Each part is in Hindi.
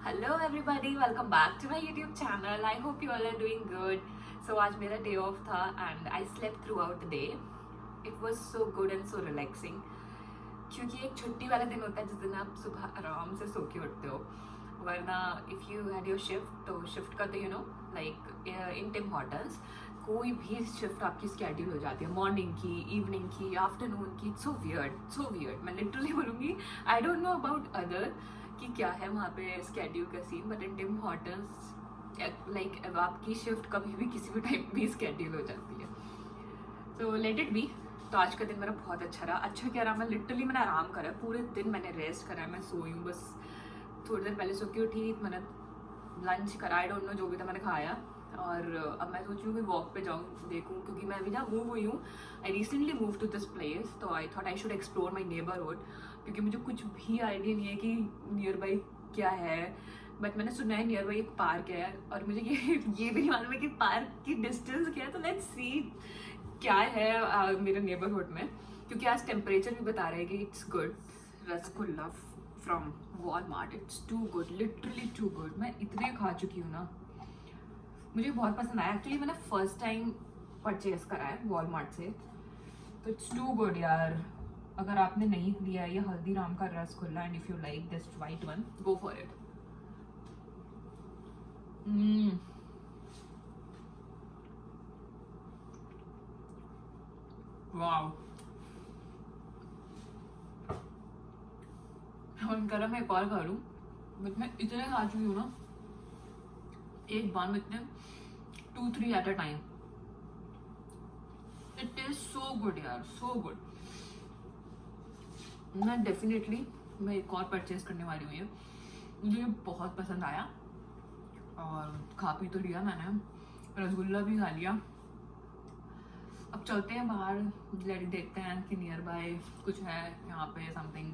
Hello everybody, welcome back to my YouTube channel. I hope you all are doing good. So आज मेरा डे ऑफ था and I slept throughout the day. It was so good and so relaxing, क्योंकि एक छुट्टी वाला दिन होता है जिस दिन आप सुबह आराम से सो के उठते हो। वरना if you had your shift, तो शिफ्ट का तो लाइक इन टिम हॉटल्स कोई भी शिफ्ट आपकी स्केड्यूल हो जाती है, मॉर्निंग की, इवनिंग की, आफ्टरनून की। So weird. मैं लिटरली बोलूँगी, I don't know about other कि क्या है वहाँ पे स्केड्यूल का scene, but in Tim Hortons like अब आपकी शिफ्ट कभी भी किसी भी टाइम भी स्केड्यूल हो जाती है। तो लेट इट बी। तो आज का दिन मेरा बहुत अच्छा रहा। अच्छा क्या रहा, मैंने आराम करा, पूरे दिन मैंने रेस्ट करा है। मैं सोई हूँ बस, थोड़ी देर पहले सो के उठी, मैंने लंच करा, आई डोंट नो जो भी था मैंने खाया। और अब मैं सोच रही हूँ कि वॉक पे जाऊँ, देखूँ, क्योंकि मैं अभी जहाँ मूव हुई हूँ, I recently move to this place, तो I thought I should explore my neighbourhood, क्योंकि मुझे कुछ भी आइडिया नहीं है कि नियर बाई क्या है। बट मैंने सुना है नियर बाई एक पार्क है, और मुझे ये भी नहीं मालूम है कि पार्क की डिस्टेंस क्या है। तो लेट्स सी क्या है मेरे नेबरहुड में, क्योंकि आज टेम्परेचर भी बता रहे हैं कि it's good. Rasgulla from Walmart, it's too good, literally too good. मैं इतने खा चुकी हूँ ना, मुझे बहुत पसंद आया। एक्चुअली मैंने फर्स्ट टाइम परचेज करा है वॉलमार्ट से, तो इट्स टू गुड यार। अगर आपने नहीं लिया है ये हल्दीराम का rasgulla, and if you like this white one, go for it. Wow, मन कर रहा मैं एक और खा लूं, बट मैं इतने खा चुकी हूँ ना एक बार में, इतने 2-3 at a time. It is so good यार, सो गुड। मैं डेफिनेटली मैं एक और परचेज करने वाली हूँ। ये मुझे बहुत पसंद आया, और खा पी तो लिया मैंने, रसगुल्ला भी खा लिया। अब चलते हैं बाहर, देखते हैं कि नियर बाय कुछ है यहाँ पे समथिंग,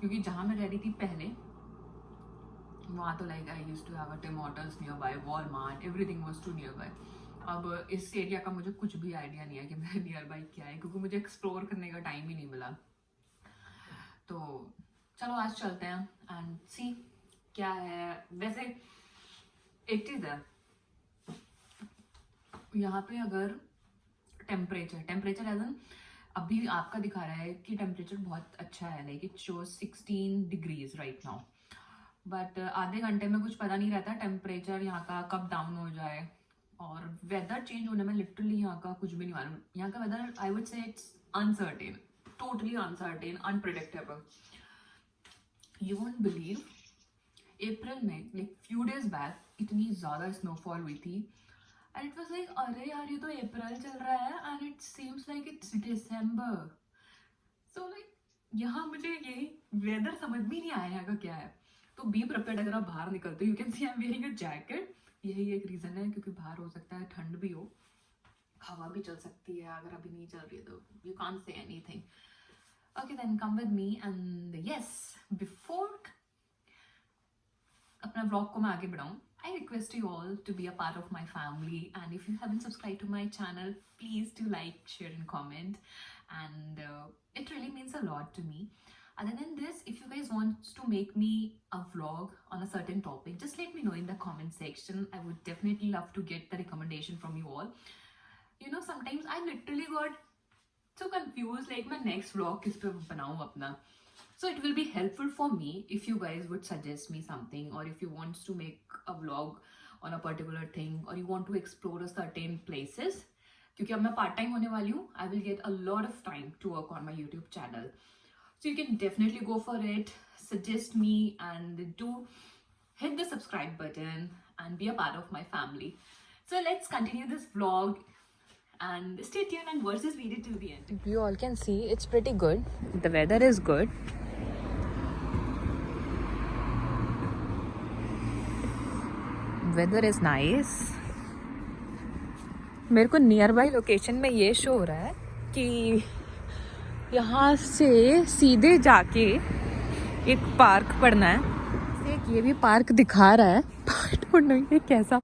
क्योंकि जहाँ मैं रह रही थी पहले वहाँ तो like I used to have a Tim Hortons nearby, Walmart, everything was too nearby. अब इस एरिया का मुझे कुछ भी आइडिया नहीं है कि मेरे नियर बाय क्या है, क्योंकि मुझे एक्सप्लोर करने का टाइम ही नहीं मिला। तो चलो आज चलते हैं एंड सी क्या है। वैसे एक चीज़ है यहाँ पे, अगर टेम्परेचर एज एन अभी आपका दिखा रहा है कि टेम्परेचर बहुत अच्छा है, like it shows 16 degrees right now, but आधे घंटे में कुछ पता नहीं रहता टेम्परेचर यहाँ का कब डाउन हो जाए, और वेदर चेंज होने में लिटरली यहाँ का कुछ भी नहीं मालूम। यहाँ का weather I would say it's uncertain, totally uncertain, unpredictable. You won't believe, April में लाइक फ्यू डेज बैक इतनी ज़्यादा स्नोफॉल हुई थी, एंड इट वाज लाइक अरे यार ये तो अप्रैल चल रहा है and it seems like it's December. So like यहाँ मुझे यही वेदर समझ भी नहीं आया यहाँ का क्या है। तो बी प्रिपेयर्ड, अगर आप बाहर निकलते हो, you can see I am wearing a jacket. यही एक रीज़न है, क्योंकि बाहर हो सकता है ठंड भी हो, हवा भी चल सकती है। अगर अभी नहीं चल रही है तो you can't say anything. Okay then come with me, and yes, before अपना ब्लॉग को मैं आगे बढ़ाऊँ, I request you all to be a part of my family, and if you haven't subscribed to my channel, please do like, share and comment, and it really means a lot to me. Other than this, if you guys want to make me a vlog on a certain topic, just let me know in the comment section. I would definitely love to get the recommendation from you all. You know, sometimes I literally got so confused, like my next vlog किस पे बनाऊँ अपना. So it will be helpful for me if you guys would suggest me something, or if you want to make a vlog on a particular thing, or you want to explore a certain places. क्योंकि अब मैं part time होने वाली हूँ, I will get a lot of time to work on my YouTube channel. So you can definitely go for it, suggest me, and do hit the subscribe button and be a part of my family. So let's continue this vlog and stay tuned and watch this video till the end. You all can see it's pretty good. The weather is good. Weather is nice. मेरे को नियर बाई लोकेशन में ये शो हो रहा है कि यहाँ से सीधे जाके एक पार्क पड़ना है। एक ये भी पार्क दिखा रहा है, आई डोंट नो ये कैसा।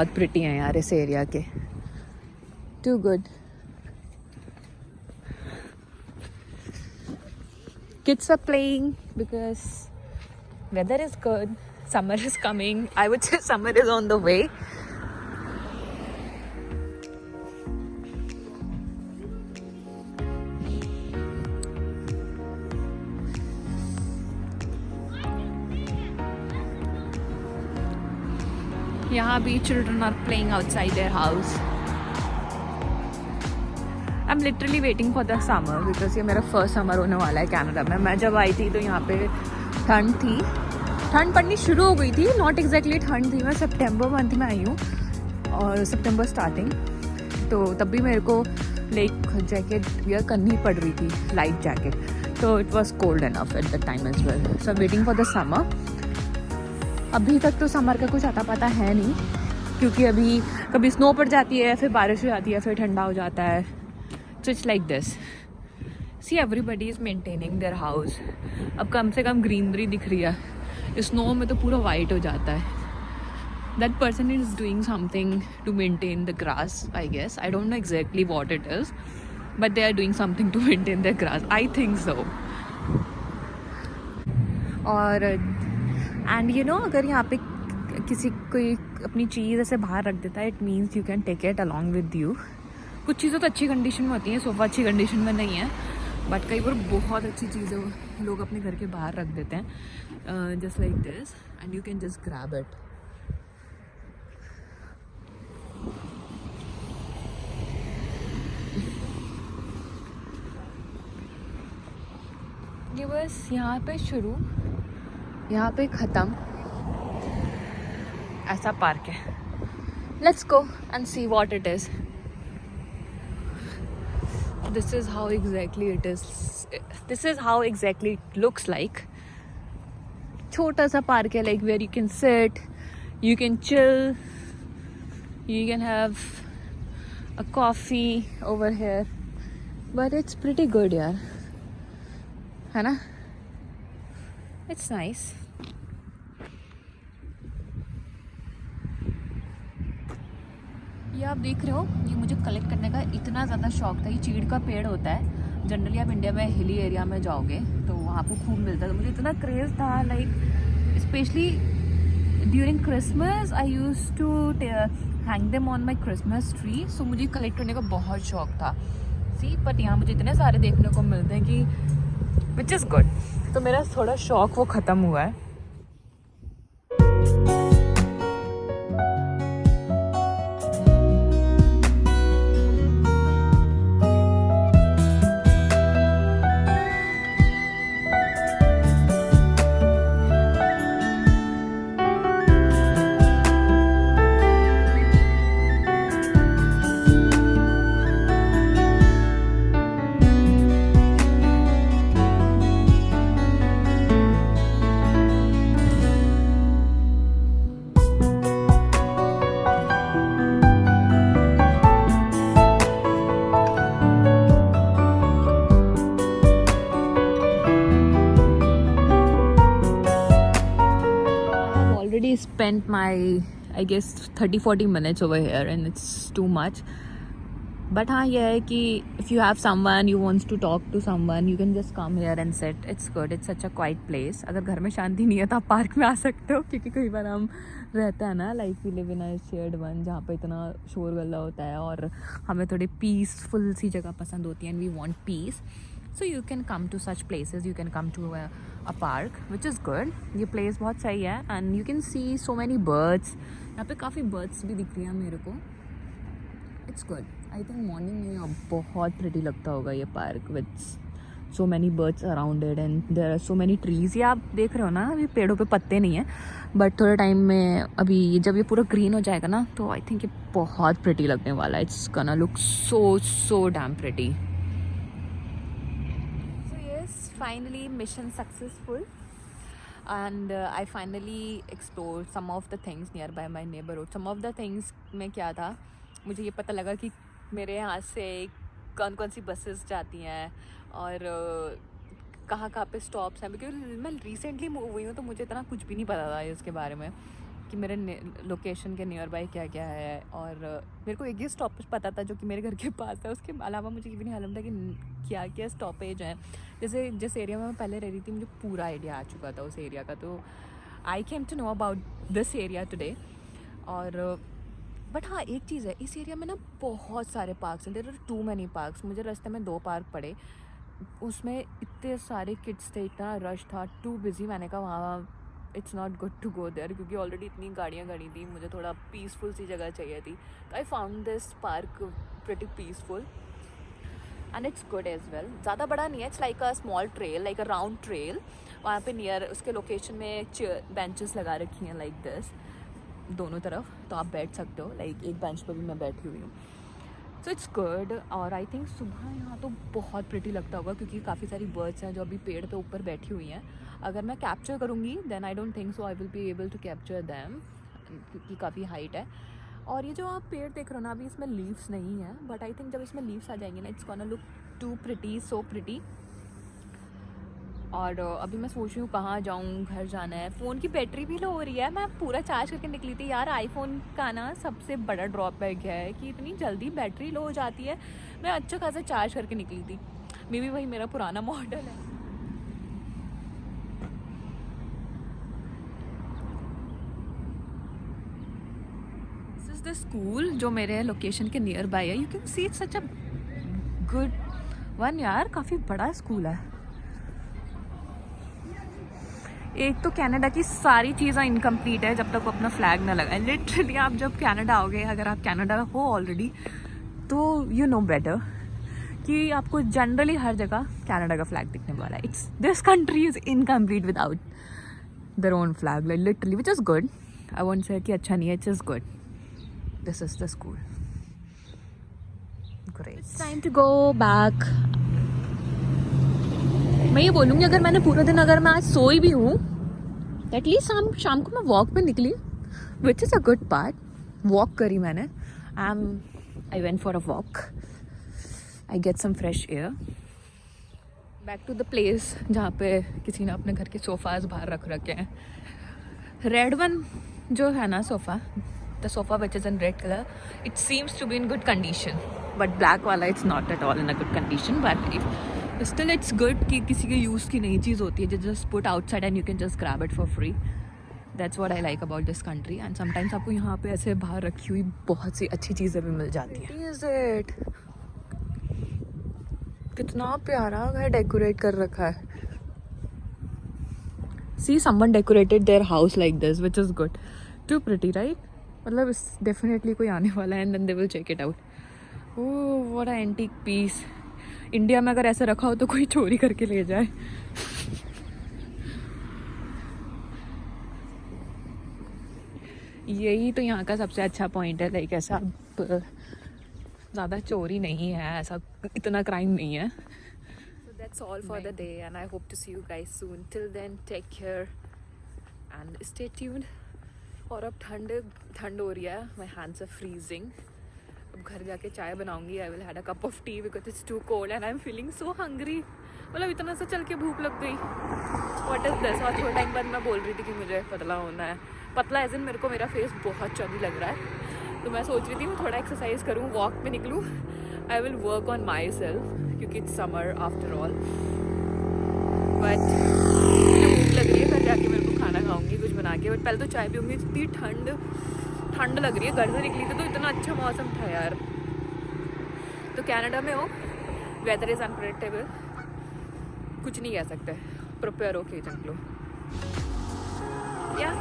बहुत प्रिटी हैं यार इस एरिया के, too good. Kids are playing because weather is good. Summer is coming. I would say summer is on the way. यहाँ भी children are playing outside their house. I'm literally waiting for the summer because ये मेरा फर्स्ट समर होने वाला है कनाडा में। मैं जब आई थी तो यहाँ पे ठंड थी, ठंड पड़नी शुरू हो गई थी, नॉट एग्जैक्टली ठंड थी। मैं सितंबर मंथ में आई हूँ और सितंबर स्टार्टिंग, तो तब भी मेरे को लाइक जैकेट वियर करनी पड़ रही थी, लाइट जैकेट, तो it was cold enough at the time as well. So waiting for the summer. अभी तक तो समर का कुछ आता पता है नहीं, क्योंकि अभी कभी स्नो पड़ जाती है, फिर बारिश हो जाती है, फिर ठंडा हो जाता है। So it's like this. See, everybody is maintaining their house. अब कम से कम ग्रीनरी दिख रही है। स्नो में तो पूरा वाइट हो जाता है। That person is doing something to maintain the grass, I guess. I don't know exactly what it is, but they are doing something to maintain their grass. I think so. और and you know, अगर यहाँ पे किसी कोई अपनी चीज़ ऐसे बाहर रख देता है, it means you can take it along with you. कुछ चीज़ें तो अच्छी कंडीशन में होती हैं, सोफ़ा अच्छी कंडीशन में नहीं है, बट कई बार बहुत अच्छी चीज़ें लोग अपने घर के बाहर रख देते हैं, just like this, and you can just grab it. ये बस यहाँ पे शुरू, यहाँ पे ख़त्म, ऐसा पार्क है। Let's go and see what it is. This is how exactly it is. This is how exactly it looks like. छोटा सा पार्क है, like where you can sit, you can chill, you can have a coffee over here. But it's pretty good यार, है ना? It's nice. ये आप देख रहे हो, ये मुझे कलेक्ट करने का इतना ज़्यादा शौक था। ये चीड़ का पेड़ होता है, जनरली आप इंडिया में हिली एरिया में जाओगे तो वहाँ पर खूब मिलता है। तो मुझे इतना क्रेज़ था, like specially during Christmas I use to hang them on my Christmas tree. So मुझे कलेक्ट करने का बहुत शौक था। सी, बट यहाँ मुझे इतने सारे देखने को मिलते हैं कि विच इज़ गुड। तो मेरा थोड़ा शौक वो ख़त्म हुआ है। Spent my I guess 30-40 minutes over here and it's too much. But हाँ ये है कि if you have someone you wants to talk to someone, you can just come here and sit. It's good. It's such a quiet place. अगर घर में शांति नहीं है तो आप पार्क में आ सकते हो, क्योंकि कई बार हम रहते हैं ना, like we live in a shared one जहाँ पे इतना शोर गल्ला होता है और हमें थोड़ी पीसफुल सी जगह पसंद होती है, and we want peace. So you can come to such places, you can come to a park, which is good. ये place बहुत सही है and you can see so many birds. यहाँ पे काफ़ी birds भी दिख रही हैं मेरे को. It's good. I think morning में बहुत pretty लगता होगा ये park with so many birds around it and there are so many trees. ये आप देख रहे हो ना, अभी पेड़ों पे पत्ते नहीं हैं, but थोड़े टाइम में अभी जब ये पूरा green हो जाएगा ना, तो I think ये बहुत pretty लगने वाला है. It's gonna look so damn pretty. Finally mission successful and I finally explored some of the things nearby my neighborhood. Some of the things में क्या था, मुझे ये पता लगा कि मेरे यहाँ से कौन कौन सी बसेस जाती हैं और कहाँ पे स्टॉप्स हैं, क्योंकि मैं रिसेंटली मूव हुई हूँ तो मुझे इतना कुछ भी नहीं पता था इसके बारे में कि मेरे लोकेशन के नियर बाई क्या क्या है, और मेरे को एक ही स्टॉपेज पता था जो कि मेरे घर के पास है, उसके अलावा मुझे ये भी नहीं मालूम था कि क्या क्या स्टॉपेज हैं। जैसे जिस एरिया में मैं पहले रह रही थी मुझे पूरा आइडिया आ चुका था उस एरिया का, तो I came to know about this area today. और बट हाँ एक चीज़ है, इस एरिया में ना बहुत सारे पार्क्स हैं, there are too many parks. मुझे रास्ते में 2 पार्क पड़े, उसमें इतने सारे किड्स थे, इतना रश था, टू बिजी। मैंने कहा वहाँ it's not good to go there, क्योंकि ऑलरेडी इतनी गाड़ियाँ खड़ी थी, मुझे थोड़ा पीसफुल सी जगह चाहिए थी। तो I found this park pretty peaceful and it's good as well. ज़्यादा बड़ा नहीं है, it's like a small trail, like a round trail. वहाँ पे नियर उसके लोकेशन में बेंचेस लगा रखी हैं लाइक दिस दोनों तरफ, तो आप बैठ सकते हो। लाइक एक बेंच पर भी मैं बैठी हुई हूँ, सो इट्स गुड। और आई थिंक सुबह यहाँ तो बहुत प्रिटी लगता होगा, क्योंकि काफ़ी सारी बर्ड्स हैं जो अभी पेड़ पे ऊपर बैठी हुई हैं। अगर मैं कैप्चर करूँगी then I don't think so I will be able to capture them, क्योंकि काफ़ी हाइट है। और ये जो आप पेड़ देख रहे हो ना, अभी इसमें लीव्स नहीं है, बट आई थिंक जब इसमें लीव्स आ जाएंगे ना, it's gonna look too pretty, so pretty. और अभी मैं सोच रही हूँ कहाँ जाऊँ, घर जाना है। फ़ोन की बैटरी भी लो हो रही है, मैं पूरा चार्ज करके निकली थी यार। आईफोन का ना सबसे बड़ा ड्रॉबैक है कि इतनी जल्दी बैटरी लो हो जाती है। मैं अच्छा खासा चार्ज करके निकली थी, मे बी वही मेरा पुराना मॉडल है। दिस इज़ द स्कूल जो मेरे लोकेशन के नियर बाय है। You can see it's such a good one यार, काफ़ी बड़ा स्कूल है। एक तो कनाडा की सारी चीज़ें इनकम्प्लीट है जब तक वो अपना फ्लैग ना लगाए। लिटरली आप जब कनाडा आओगे, अगर आप कनाडा हो ऑलरेडी, तो यू नो बेटर कि आपको जनरली हर जगह कनाडा का फ्लैग दिखने वाला है। It's this country is incomplete without their own flag, like literally, which is good. I won't say कि अच्छा नहीं है, it's is good. This is the school, great. It's time to go back. मैं ये बोलूँगी अगर मैंने पूरा दिन, अगर मैं आज सोई भी हूँ, एटलीस्ट शाम को मैं वॉक पे निकली, which is a good part. Walk करी मैंने, I went for a walk, I get some fresh air. Back to the place जहाँ पे किसी ने अपने घर के सोफ़ाज बाहर रख रखे हैं। रेड वन जो है ना sofa, the sofa which is in red colour, it seems to be in good condition, but black वाला it's not at all in a good condition. But if still it's good कि किसी के यूज़ की नई चीज़ होती है, जो just put outside and you can just grab it for free. That's what I like about this country. And sometimes आपको यहाँ पे ऐसे बाहर रखी हुई बहुत सी अच्छी चीज़ें भी मिल जाती हैं। इज इट, कितना प्यारा घर डेकोरेट कर रखा है। See, someone decorated their house like this, which is good. Too pretty, right? मतलब डेफिनेटली कोई आने वाला है and then they will check it out. Oh, what an antique piece. India में अगर ऐसा रखा हो तो कोई चोरी करके ले जाए। यही तो यहाँ का सबसे अच्छा पॉइंट है, लाइक ऐसा ज़्यादा चोरी नहीं है, ऐसा इतना क्राइम नहीं है। So that's all for the day and I hope to see you guys soon. Till then, take care and stay tuned. और अब ठंड हो रही है, my hands are freezing. अब घर जाके चाय बनाऊंगी, I will had a cup of tea because it's too cold and I'm feeling so hungry. मतलब इतना सा चल के भूख लग गई। What is this? और थोड़ा टाइम बाद मैं बोल रही थी कि मुझे पतला होना है। पतला एज इन मेरे को मेरा फेस बहुत चौड़ी लग रहा है, तो मैं सोच रही थी मैं थोड़ा एक्सरसाइज करूँ, वॉक पे निकलूँ। I will work on myself क्योंकि it's summer after all. But मुझे भूख लग रही है, घर जाके मेरे को खाना खाऊंगी कुछ बना के, बट पहले तो चाय पीऊँगी। इतनी ठंड लग रही है, घर से निकली थी तो इतना अच्छा मौसम था यार। तो कनाडा में हो, वेदर इज़ अनप्रेडिक्टेबल, कुछ नहीं कह सकते, प्रिपेयर हो के चलो। Yeah,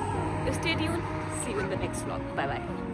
stay tuned, see you in the next vlog, bye bye.